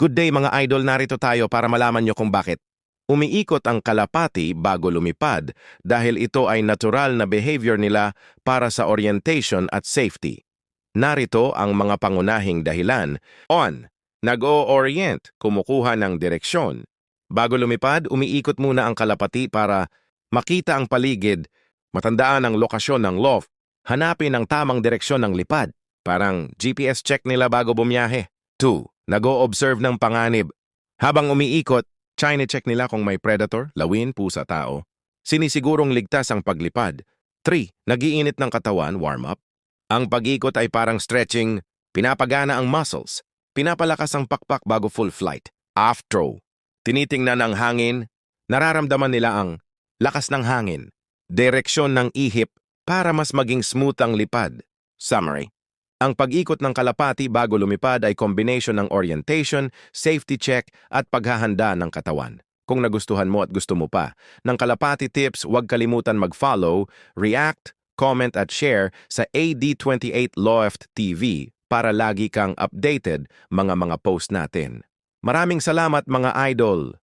Good day mga idol, narito tayo para malaman nyo kung bakit umiikot ang kalapati bago lumipad dahil ito ay natural na behavior nila para sa orientation at safety. Narito ang mga pangunahing dahilan. On. Nag-o-orient, kumukuha ng direksyon. Bago lumipad, umiikot muna ang kalapati para makita ang paligid, matandaan ang lokasyon ng loft, hanapin ang tamang direksyon ng lipad. Parang GPS check nila bago bumiyahe. 2. Nag-o-observe ng panganib. Habang umiikot, chine-check nila kung may predator, lawin, pusa, tao. Sinisigurong ligtas ang paglipad. 3. Nag-iinit ng katawan, warm-up. Ang pag-ikot ay parang stretching, pinapagana ang muscles. Pinapalakas ang pakpak bago full flight. After. Tinitingnan ang hangin, nararamdaman nila ang lakas ng hangin, direksyon ng ihip para mas maging smooth ang lipad. Summary. Ang pag-ikot ng kalapati bago lumipad ay combination ng orientation, safety check at paghahanda ng katawan. Kung nagustuhan mo at gusto mo pa ng kalapati tips, huwag kalimutan mag-follow, react, comment at share sa AD28 Loft TV para lagi kang updated mga post natin. Maraming salamat mga idol!